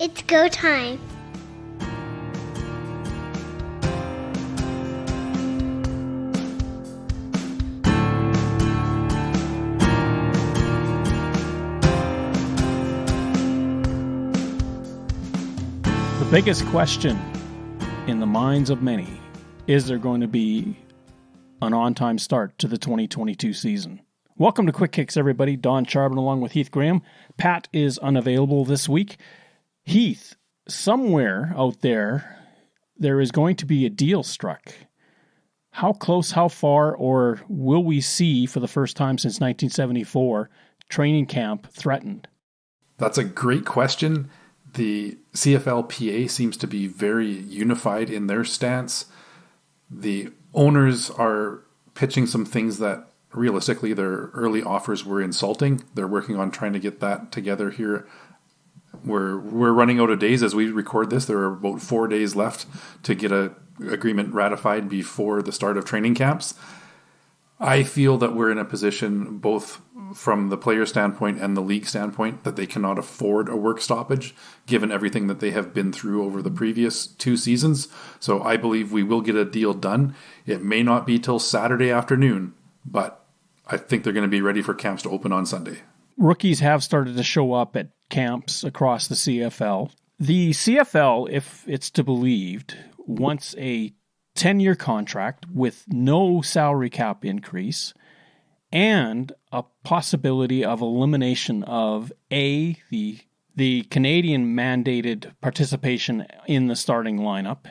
It's go time. The biggest question in the minds of many, is there going to be an on-time start to the 2022 season? Welcome to Quick Kicks, everybody. Don Charbon along with Heath Graham. Pat is unavailable this week. Heath, somewhere out there is going to be a deal struck. How close, how far, or will we see for the first time since 1974 training camp threatened? That's a great question. The CFL-PA seems to be very unified in their stance. The owners are pitching some things that realistically their early offers were insulting. They're working on trying to get that together here. We're running out of days as we record this. There are about 4 days left to get an agreement ratified before the start of training camps. I feel that we're in a position, both from the player standpoint and the league standpoint, that they cannot afford a work stoppage, given everything that they have been through over the previous 2 seasons. So I believe we will get a deal done. It may not be till Saturday afternoon, but I think they're going to be ready for camps to open on Sunday. Rookies have started to show up at camps across the CFL. The CFL, if it's to be believed, wants a 10-year contract with no salary cap increase and a possibility of elimination of A, the Canadian mandated participation in the starting lineup,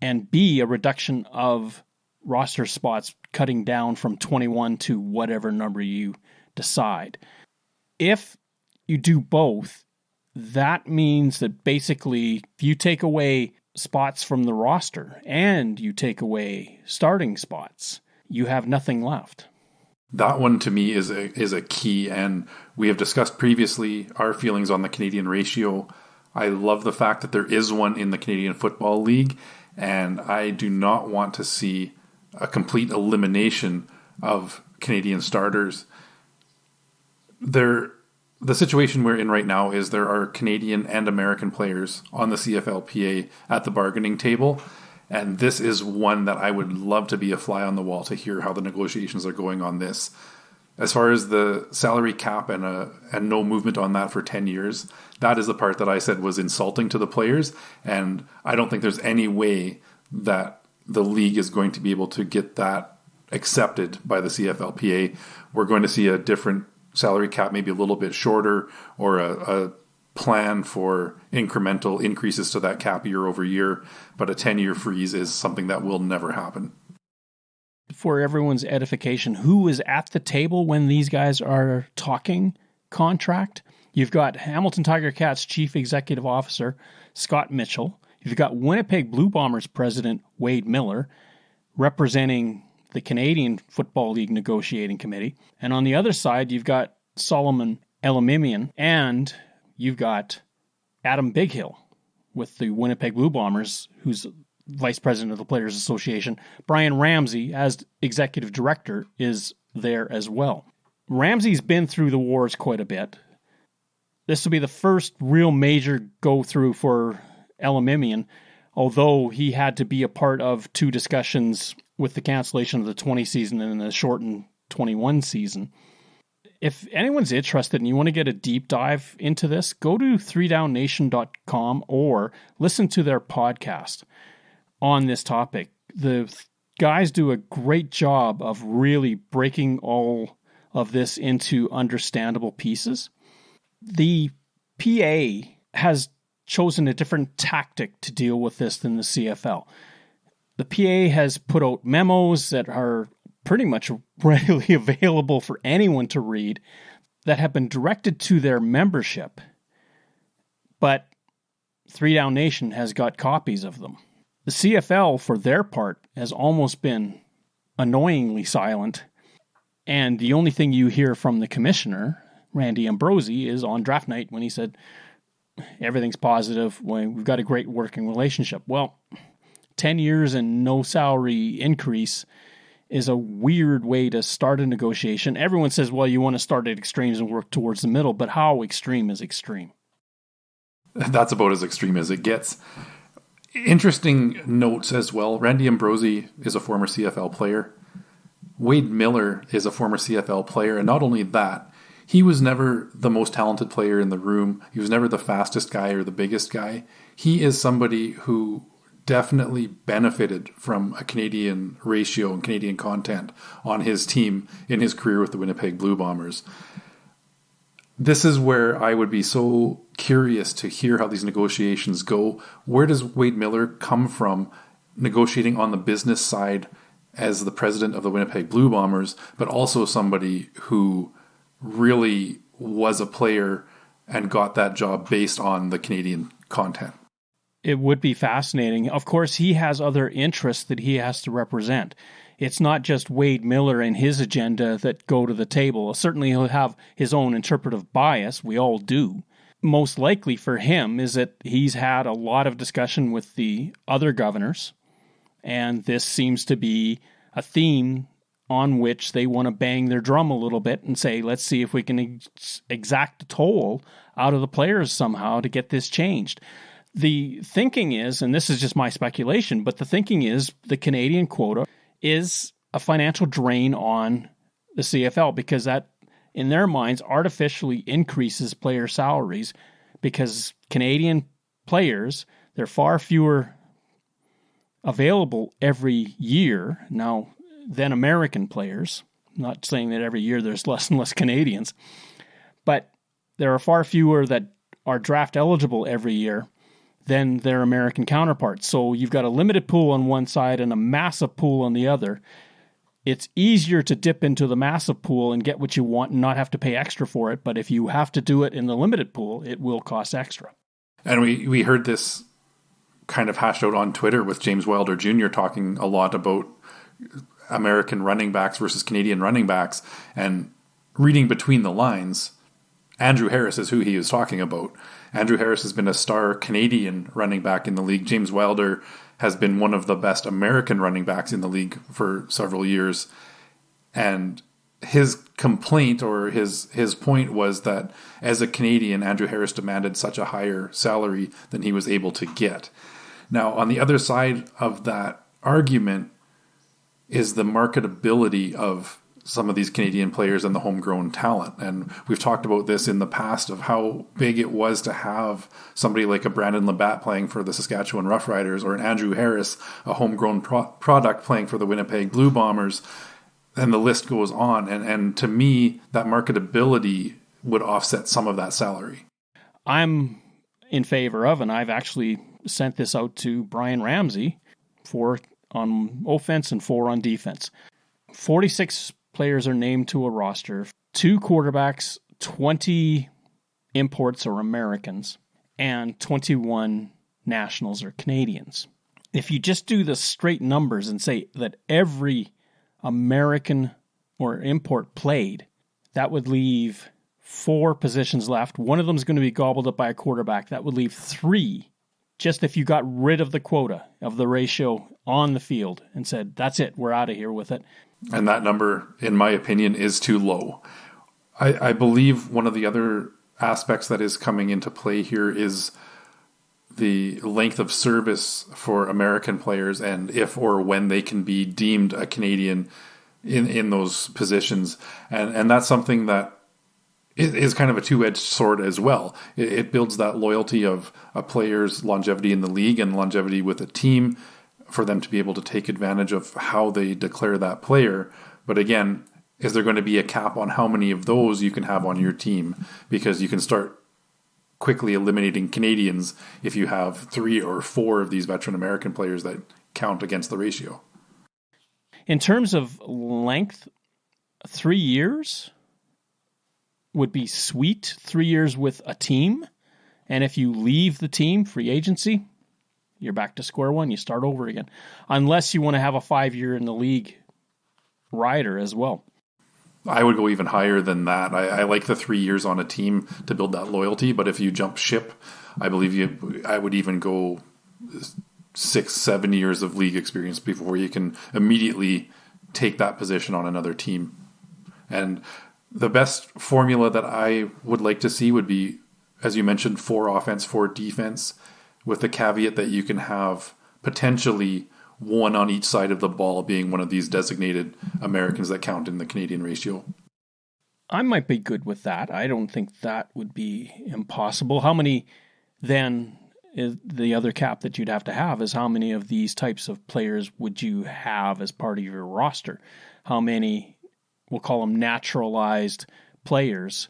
and B, a reduction of roster spots, cutting down from 21 to whatever number you decide. If you do both, that means that basically you take away spots from the roster and you take away starting spots, you have nothing left. That one to me is a key, and we have discussed previously our feelings on the Canadian ratio. I love the fact that there is one in the Canadian Football League, and I do not want to see a complete elimination of Canadian starters. The situation we're in right now is there are Canadian and American players on the CFL-PA at the bargaining table, and this is one that I would love to be a fly on the wall to hear how the negotiations are going on this. As far as the salary cap and no movement on that for 10 years, that is the part that I said was insulting to the players, and I don't think there's any way that the league is going to be able to get that accepted by the CFL-PA. We're going to see a different salary cap, maybe a little bit shorter, or a plan for incremental increases to that cap year over year. But a 10-year freeze is something that will never happen. For everyone's edification, who is at the table when these guys are talking contract? You've got Hamilton Tiger Cats Chief Executive Officer Scott Mitchell. You've got Winnipeg Blue Bombers President Wade Miller representing the Canadian Football League Negotiating Committee. And on the other side, you've got Solomon Elimimian, and you've got Adam Bighill with the Winnipeg Blue Bombers, who's Vice President of the Players Association. Brian Ramsey, as Executive Director, is there as well. Ramsey's been through the wars quite a bit. This will be the first real major go-through for Elimimian, although he had to be a part of 2 discussions with the cancellation of the 20 season and the shortened 21 season. If anyone's interested and you want to get a deep dive into this, go to 3downnation.com or listen to their podcast on this topic. The guys do a great job of really breaking all of this into understandable pieces. The PA has chosen a different tactic to deal with this than the CFL. The PA has put out memos that are pretty much readily available for anyone to read that have been directed to their membership, but 3 Down Nation has got copies of them. The CFL, for their part, has almost been annoyingly silent, and the only thing you hear from the commissioner, Randy Ambrosi, is on draft night when he said, everything's positive, we've got a great working relationship. Well, 10 years and no salary increase is a weird way to start a negotiation. Everyone says, well, you want to start at extremes and work towards the middle, but how extreme is extreme? That's about as extreme as it gets. Interesting notes as well. Randy Ambrosie is a former CFL player. Wade Miller is a former CFL player. And not only that, he was never the most talented player in the room. He was never the fastest guy or the biggest guy. He is somebody who definitely benefited from a Canadian ratio and Canadian content on his team in his career with the Winnipeg Blue Bombers. This is where I would be so curious to hear how these negotiations go. Where does Wade Miller come from negotiating on the business side as the president of the Winnipeg Blue Bombers, but also somebody who really was a player and got that job based on the Canadian content? It would be fascinating. Of course, he has other interests that he has to represent. It's not just Wade Miller and his agenda that go to the table. Certainly he'll have his own interpretive bias. We all do. Most likely for him is that he's had a lot of discussion with the other governors, and this seems to be a theme on which they want to bang their drum a little bit and say, let's see if we can exact a toll out of the players somehow to get this changed. The thinking is, and this is just my speculation, but the thinking is the Canadian quota is a financial drain on the CFL because that, in their minds, artificially increases player salaries because Canadian players, there are far fewer available every year now than American players. I'm not saying that every year there's less and less Canadians, but there are far fewer that are draft eligible every year than their American counterparts. So you've got a limited pool on one side and a massive pool on the other. It's easier to dip into the massive pool and get what you want and not have to pay extra for it. But if you have to do it in the limited pool, it will cost extra. And we heard this kind of hashed out on Twitter with James Wilder Jr. talking a lot about American running backs versus Canadian running backs. And reading between the lines, Andrew Harris is who he is talking about. Andrew Harris has been a star Canadian running back in the league. James Wilder has been one of the best American running backs in the league for several years. And his complaint or his point was that as a Canadian, Andrew Harris demanded such a higher salary than he was able to get. Now, on the other side of that argument is the marketability of some of these Canadian players and the homegrown talent. And we've talked about this in the past of how big it was to have somebody like a Brandon Labatt playing for the Saskatchewan Roughriders or an Andrew Harris, a homegrown product playing for the Winnipeg Blue Bombers. And the list goes on. And to me, that marketability would offset some of that salary. I'm in favor of, and I've actually sent this out to Brian Ramsey, 4 on offense and 4 on defense. 46 players are named to a roster, 2 quarterbacks, 20 imports or Americans, and 21 nationals or Canadians. If you just do the straight numbers and say that every American or import played, that would leave 4 positions left. One of them is going to be gobbled up by a quarterback. That would leave 3. Just if you got rid of the quota of the ratio on the field and said, that's it, we're out of here with it. And that number, in my opinion, is too low. I believe one of the other aspects that is coming into play here is the length of service for American players and if or when they can be deemed a Canadian in those positions. And that's something that is kind of a two-edged sword as well. It builds that loyalty of a player's longevity in the league and longevity with a team for them to be able to take advantage of how they declare that player. But again, is there going to be a cap on how many of those you can have on your team? Because you can start quickly eliminating Canadians if you have 3 or 4 of these veteran American players that count against the ratio. In terms of length, 3 years would be sweet. 3 years with a team. And if you leave the team, free agency, you're back to square one. You start over again. Unless you want to have a 5-year in the league rider as well. I would go even higher than that. I like the 3 years on a team to build that loyalty. But if you jump ship, I believe I would even go 6-7 years of league experience before you can immediately take that position on another team. And the best formula that I would like to see would be as you mentioned, 4 offense, 4 defense, with the caveat that you can have potentially one on each side of the ball being one of these designated Americans that count in the Canadian ratio. I might be good with that. I don't think that would be impossible. How many then is the other cap that you'd have to have is how many of these types of players would you have as part of your roster? How many, we'll call them naturalized players,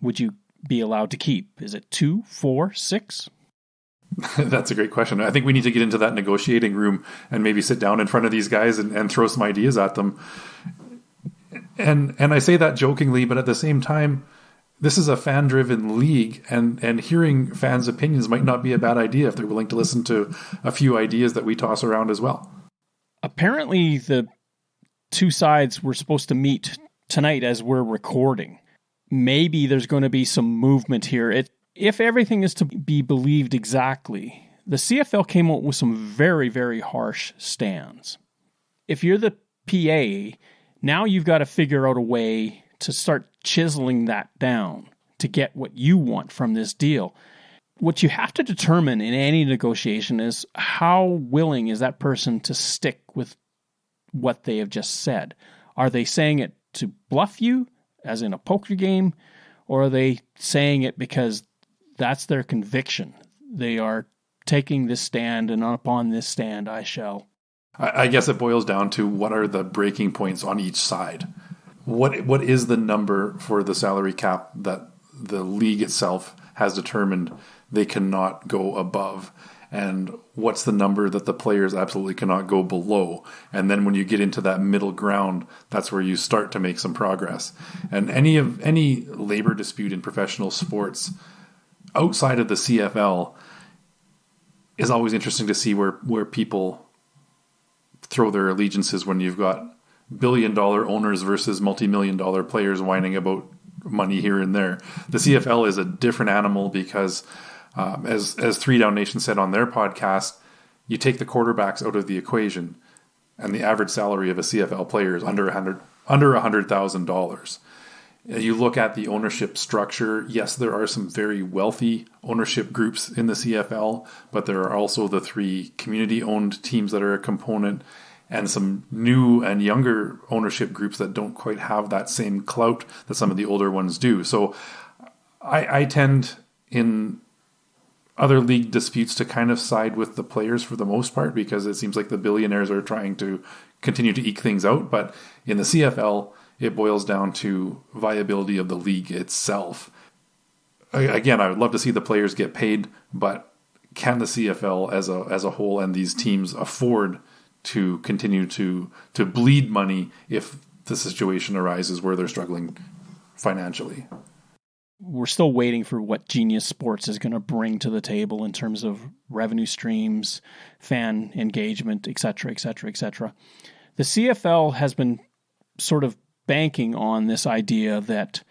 would you be allowed to keep? Is it 2, 4, 6? That's a great question. I think we need to get into that negotiating room and maybe sit down in front of these guys and throw some ideas at them. And I say that jokingly, but at the same time, this is a fan-driven league, and hearing fans' opinions might not be a bad idea if they're willing to listen to a few ideas that we toss around as well. Apparently, the two sides were supposed to meet tonight as we're recording. Maybe there's going to be some movement here. If everything is to be believed exactly, the CFL came out with some very, very harsh stands. If you're the PA, now you've got to figure out a way to start chiseling that down to get what you want from this deal. What you have to determine in any negotiation is how willing is that person to stick with what they have just said. Are they saying it to bluff you, as in a poker game, or are they saying it because that's their conviction? They are taking this stand, and upon this stand I shall. I guess it boils down to what are the breaking points on each side. What is the number for the salary cap that the league itself has determined they cannot go above? And what's the number that the players absolutely cannot go below? And then when you get into that middle ground, that's where you start to make some progress. And any labor dispute in professional sports outside of the CFL is always interesting to see where people throw their allegiances when you've got billion-dollar owners versus multi-million-dollar players whining about money here and there. The CFL is a different animal because, as 3 Down Nation said on their podcast, you take the quarterbacks out of the equation, and the average salary of a CFL player is under $100,000. You look at the ownership structure. Yes, there are some very wealthy ownership groups in the CFL, but there are also the 3 community-owned teams that are a component, and some new and younger ownership groups that don't quite have that same clout that some of the older ones do. So I tend in other league disputes to kind of side with the players for the most part, because it seems like the billionaires are trying to continue to eke things out. But in the CFL, it boils down to viability of the league itself. Again, I would love to see the players get paid, but can the CFL as a whole and these teams afford to continue to bleed money if the situation arises where they're struggling financially? We're still waiting for what Genius Sports is going to bring to the table in terms of revenue streams, fan engagement, etc., etc., etc. The CFL has been sort of banking on this idea that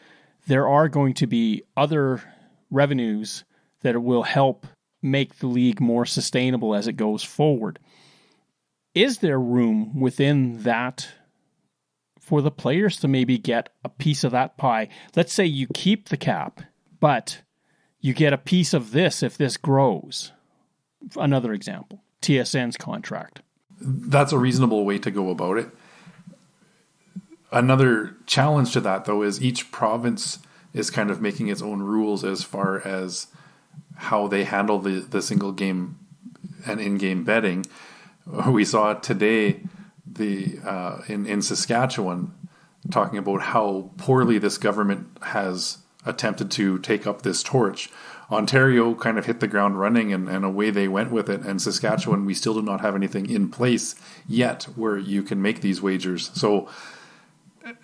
there are going to be other revenues that will help make the league more sustainable as it goes forward. Is there room within that for the players to maybe get a piece of that pie? Let's say you keep the cap, but you get a piece of this if this grows. Another example, TSN's contract. That's a reasonable way to go about it. Another challenge to that, though, is each province is kind of making its own rules as far as how they handle the single game and in-game betting. We saw today in Saskatchewan talking about how poorly this government has attempted to take up this torch. Ontario kind of hit the ground running and away they went with it. And Saskatchewan, we still do not have anything in place yet where you can make these wagers. So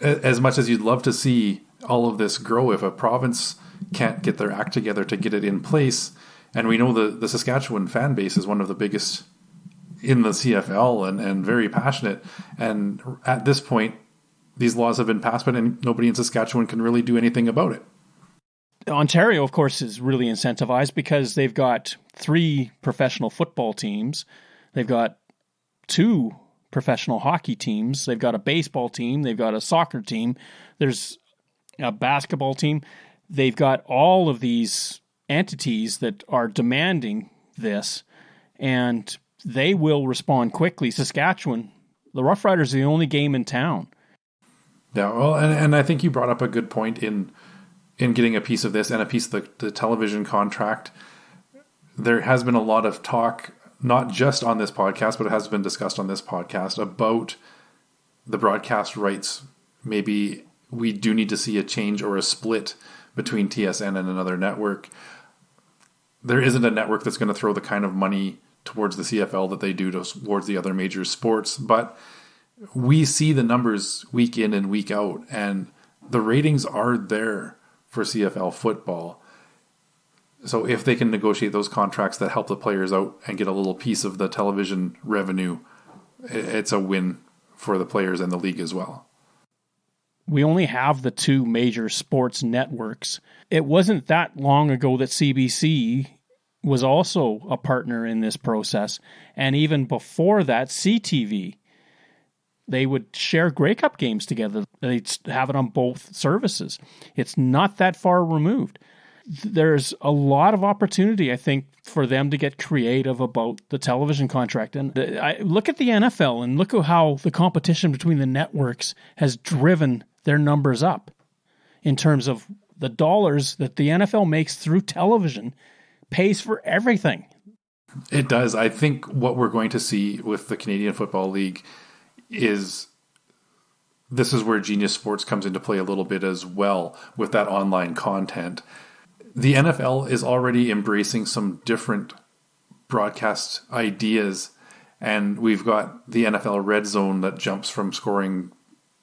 as much as you'd love to see all of this grow, if a province can't get their act together to get it in place, and we know the Saskatchewan fan base is one of the biggest in the CFL and very passionate. And at this point, these laws have been passed, but nobody in Saskatchewan can really do anything about it. Ontario, of course, is really incentivized because they've got 3 professional football teams. They've got 2 professional hockey teams. They've got a baseball team. They've got a soccer team. There's a basketball team. They've got all of these entities that are demanding this, and they will respond quickly. Saskatchewan, the Rough Riders are the only game in town. Yeah, well, and I think you brought up a good point in getting a piece of this and a piece of the television contract. There has been a lot of talk, not just on this podcast, but it has been discussed on this podcast, about the broadcast rights. Maybe we do need to see a change or a split between TSN and another network. There isn't a network that's going to throw the kind of money towards the CFL that they do towards the other major sports, but we see the numbers week in and week out, and the ratings are there for CFL football. So if they can negotiate those contracts that help the players out and get a little piece of the television revenue, it's a win for the players and the league as well. We only have the two major sports networks. It wasn't that long ago that CBC was also a partner in this process. And even before that, CTV, they would share Grey Cup games together. They'd have it on both services. It's not that far removed. There's a lot of opportunity, I think, for them to get creative about the television contract. And I look at the NFL and look at how the competition between the networks has driven their numbers up in terms of the dollars that the NFL makes through television pays for everything. It does. I think what we're going to see with the Canadian Football League is this is where Genius Sports comes into play a little bit as well with that online content. The NFL is already embracing some different broadcast ideas, and we've got the NFL Red Zone that jumps from scoring,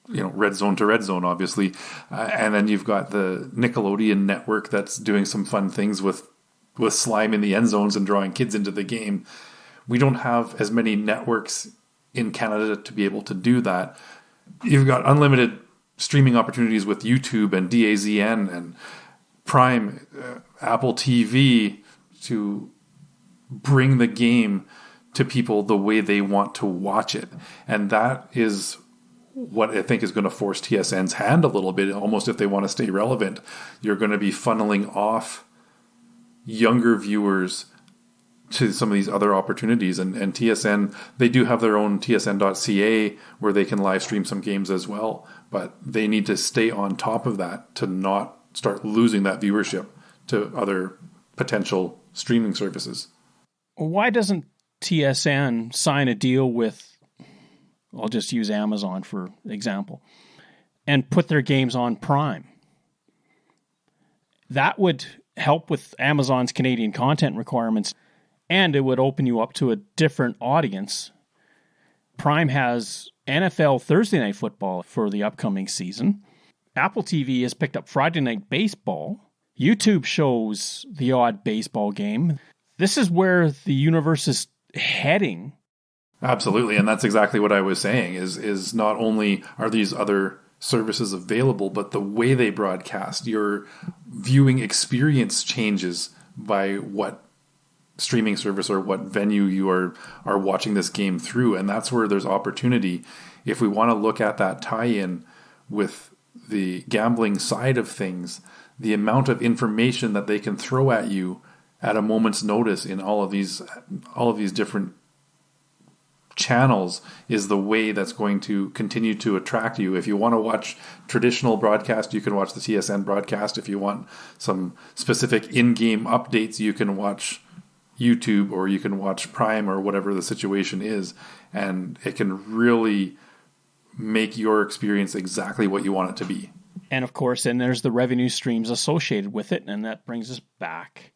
red zone to red zone, obviously. And then you've got the Nickelodeon network that's doing some fun things with slime in the end zones and drawing kids into the game. We don't have as many networks in Canada to be able to do that. You've got unlimited streaming opportunities with YouTube and DAZN and Prime, Apple TV to bring the game to people the way they want to watch it. And that is what I think is going to force TSN's hand a little bit, almost if they want to stay relevant. You're going to be funneling off younger viewers to some of these other opportunities. And TSN, they do have their own tsn.ca where they can live stream some games as well. But they need to stay on top of that to not start losing that viewership to other potential streaming services. Why doesn't TSN sign a deal with, I'll just use Amazon for example, and put their games on Prime? That would help with Amazon's Canadian content requirements, and it would open you up to a different audience. Prime has NFL Thursday Night Football for the upcoming season. Apple TV has picked up Friday Night Baseball. YouTube shows the odd baseball game. This is where the universe is heading. Absolutely, and that's exactly what I was saying, is not only are these other services available, but the way they broadcast, your viewing experience changes by what streaming service or what venue you are watching this game through. And that's where there's opportunity. If we want to look at that tie-in with the gambling side of things, the amount of information that they can throw at you at a moment's notice in all of these different channels is the way that's going to continue to attract you. If you want to watch traditional broadcast, you can watch the TSN broadcast. If you want some specific in-game updates, you can watch YouTube or you can watch Prime or whatever the situation is. And it can really make your experience exactly what you want it to be. And of course, then there's the revenue streams associated with it. And that brings us back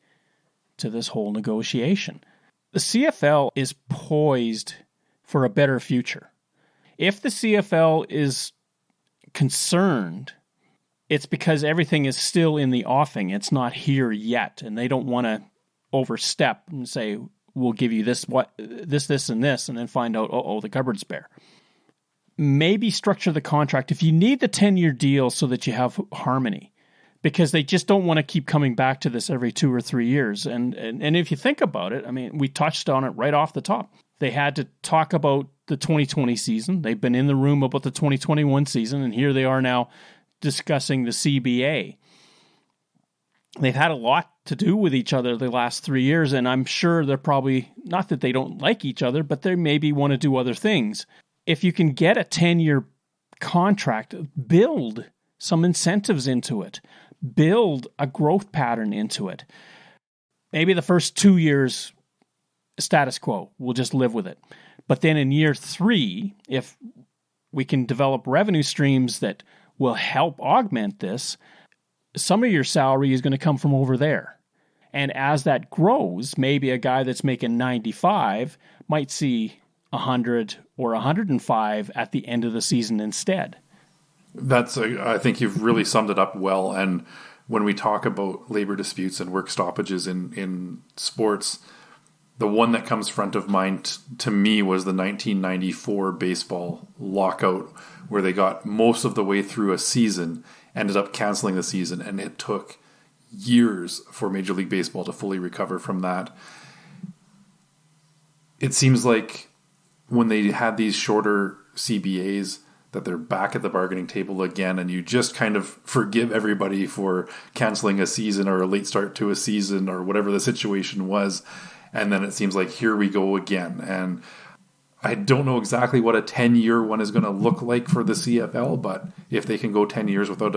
to this whole negotiation. The CFL is poised for a better future. If the CFL is concerned, it's because everything is still in the offing. It's not here yet. And they don't want to overstep and say, we'll give you this, and this, and then find out, the cupboard's bare. Maybe structure the contract. If you need the 10-year deal so that you have harmony, because they just don't want to keep coming back to this every 2 or 3 years. And if you think about it, I mean, we touched on it right off the top. They had to talk about the 2020 season. They've been in the room about the 2021 season, and here they are now discussing the CBA. they've had a lot to do with each other the last 3 years, and I'm sure they're probably, not that they don't like each other, but they maybe want to do other things. If you can get a 10-year contract, build some incentives into it, build a growth pattern into it. Maybe the first 2 years, status quo, we'll just live with it. But then in year 3, if we can develop revenue streams that will help augment this, some of your salary is going to come from over there. And as that grows, maybe a guy that's making 95 might see 100 or 105 at the end of the season instead. I think you've really summed it up well. And when we talk about labor disputes and work stoppages in sports, the one that comes front of mind to me was the 1994 baseball lockout, where they got most of the way through a season, ended up canceling the season, and it took years for Major League Baseball to fully recover from that. It seems like when they had these shorter CBAs that they're back at the bargaining table again, and you just kind of forgive everybody for canceling a season or a late start to a season or whatever the situation was. And then it seems like here we go again. And I don't know exactly what a 10-year one is going to look like for the CFL, but if they can go 10 years without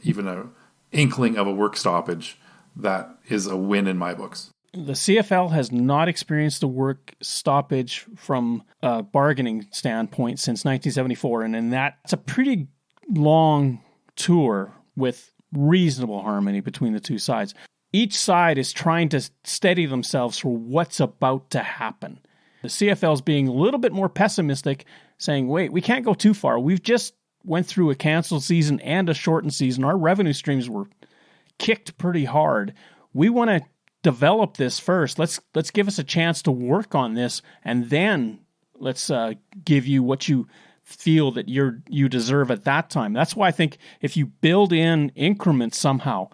even an inkling of a work stoppage, that is a win in my books. The CFL has not experienced a work stoppage from a bargaining standpoint since 1974, and that's a pretty long tour with reasonable harmony between the two sides. Each side is trying to steady themselves for what's about to happen. The CFL is being a little bit more pessimistic, saying, wait, we can't go too far. We've just went through a canceled season and a shortened season. Our revenue streams were kicked pretty hard. We want to develop this first. Let's give us a chance to work on this, and then let's give you what you feel that you deserve at that time. That's why I think if you build in increments somehow,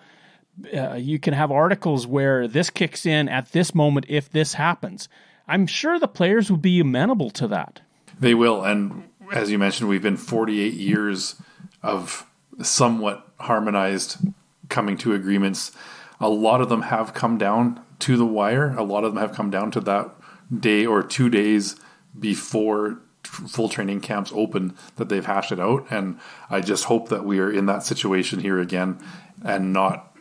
you can have articles where this kicks in at this moment if this happens. I'm sure the players would be amenable to that. They will, and as you mentioned, we've been 48 years of somewhat harmonized coming to agreements. A lot of them have come down to the wire. A lot of them have come down to that day or 2 days before full training camps open that they've hashed it out. And I just hope that we are in that situation here again and not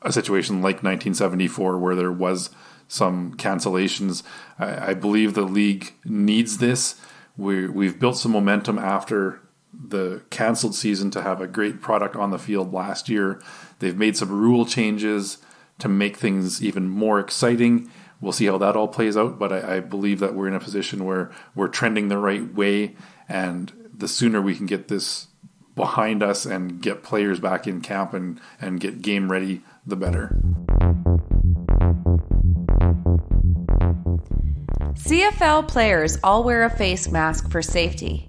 a situation like 1974 where there was some cancellations. I believe the league needs this. We've built some momentum after the canceled season to have a great product on the field last year. They've made some rule changes to make things even more exciting. We'll see how that all plays out, but I believe that we're in a position where we're trending the right way, and the sooner we can get this behind us and get players back in camp and get game ready, the better. CFL players all wear a face mask for safety.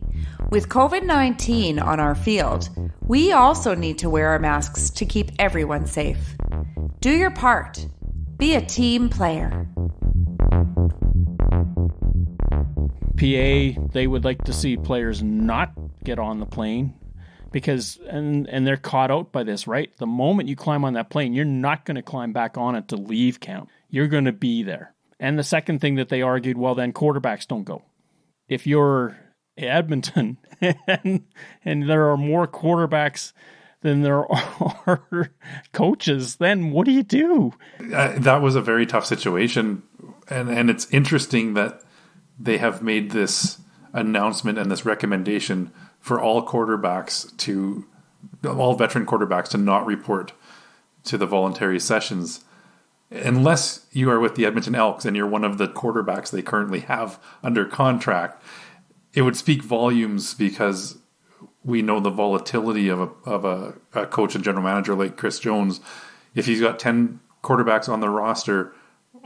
With COVID-19 on our field, we also need to wear our masks to keep everyone safe. Do your part. Be a team player. PA, they would like to see players not get on the plane because, and they're caught out by this, right? The moment you climb on that plane, you're not going to climb back on it to leave camp. You're going to be there. And the second thing that they argued, well, then quarterbacks don't go. If you're Edmonton and there are more quarterbacks than there are coaches, then what do you do? That was a very tough situation. And it's interesting that they have made this announcement and this recommendation for all veteran quarterbacks to not report to the voluntary sessions. Unless you are with the Edmonton Elks and you're one of the quarterbacks they currently have under contract, it would speak volumes because we know the volatility of a coach and general manager like Chris Jones. If he's got 10 quarterbacks on the roster,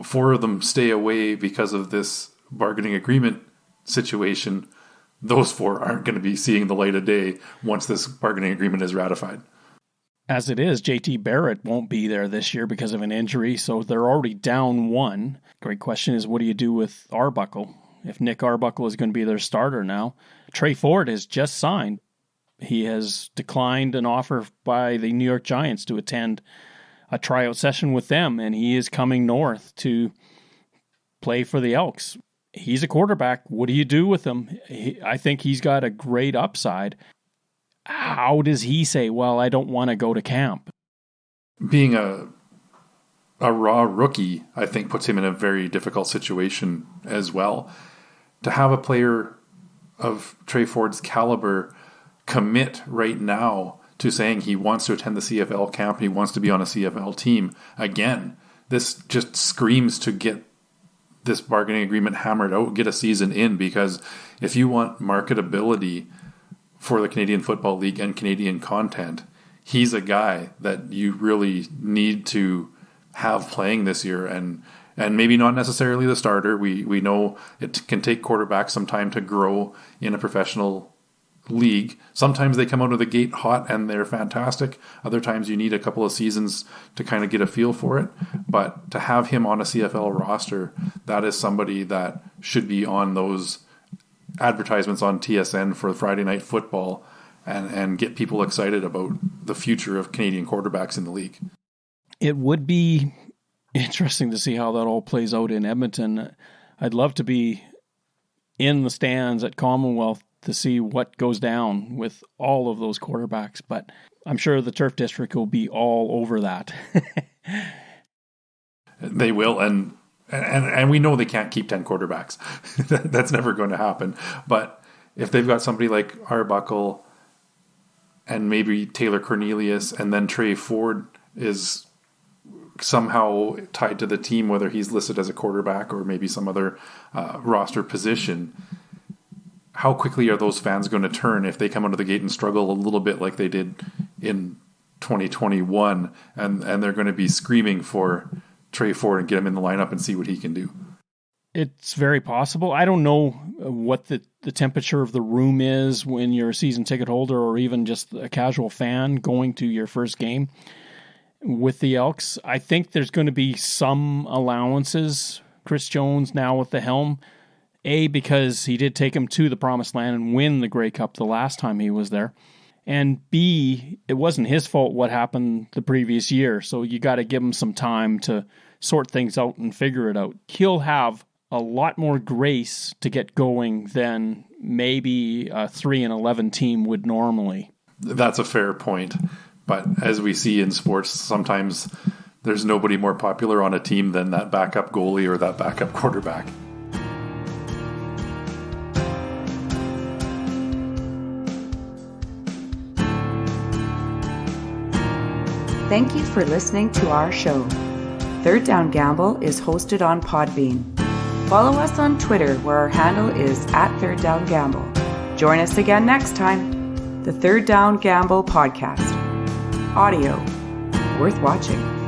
4 of them stay away because of this bargaining agreement situation. Those 4 aren't going to be seeing the light of day once this bargaining agreement is ratified. As it is, JT Barrett won't be there this year because of an injury, so they're already down 1. Great question is, what do you do with Arbuckle? If Nick Arbuckle is going to be their starter now. Trey Ford has just signed. He has declined an offer by the New York Giants to attend a tryout session with them, and he is coming north to play for the Elks. He's a quarterback. What do you do with him? I think he's got a great upside. How does he say, well, I don't want to go to camp? Being a raw rookie, I think, puts him in a very difficult situation as well. To have a player of Trey Ford's caliber commit right now to saying he wants to attend the CFL camp and he wants to be on a CFL team, again, this just screams to get this bargaining agreement hammered out, get a season in, because if you want marketability for the Canadian Football League and Canadian content, he's a guy that you really need to have playing this year, and maybe not necessarily the starter. We know it can take quarterbacks some time to grow in a professional league. Sometimes they come out of the gate hot and they're fantastic. Other times you need a couple of seasons to kind of get a feel for it. But to have him on a CFL roster, that is somebody that should be on those advertisements on TSN for Friday Night Football and get people excited about the future of Canadian quarterbacks in the league. It would be interesting to see how that all plays out in Edmonton. I'd love to be in the stands at Commonwealth to see what goes down with all of those quarterbacks, but I'm sure the Turf District will be all over that. They will, and we know they can't keep 10 quarterbacks. That's never going to happen. But if they've got somebody like Arbuckle and maybe Taylor Cornelius, and then Trey Ford is somehow tied to the team, whether he's listed as a quarterback or maybe some other roster position, how quickly are those fans going to turn if they come out of the gate and struggle a little bit like they did in 2021, and they're going to be screaming for Trey Ford and get him in the lineup and see what he can do? It's very possible. I don't know what the temperature of the room is when you're a season ticket holder or even just a casual fan going to your first game with the Elks. I think there's going to be some allowances. Chris Jones now with the helm, A, because he did take him to the Promised Land and win the Grey Cup the last time he was there. And B, it wasn't his fault what happened the previous year, so you got to give him some time to sort things out and figure it out. He'll have a lot more grace to get going than maybe a 3-11 team would normally. That's a fair point. But as we see in sports, sometimes there's nobody more popular on a team than that backup goalie or that backup quarterback. Thank you for listening to our show. Third Down Gamble is hosted on Podbean. Follow us on Twitter, where our handle is @ThirdDownGamble. Join us again next time. The Third Down Gamble Podcast. Audio worth watching.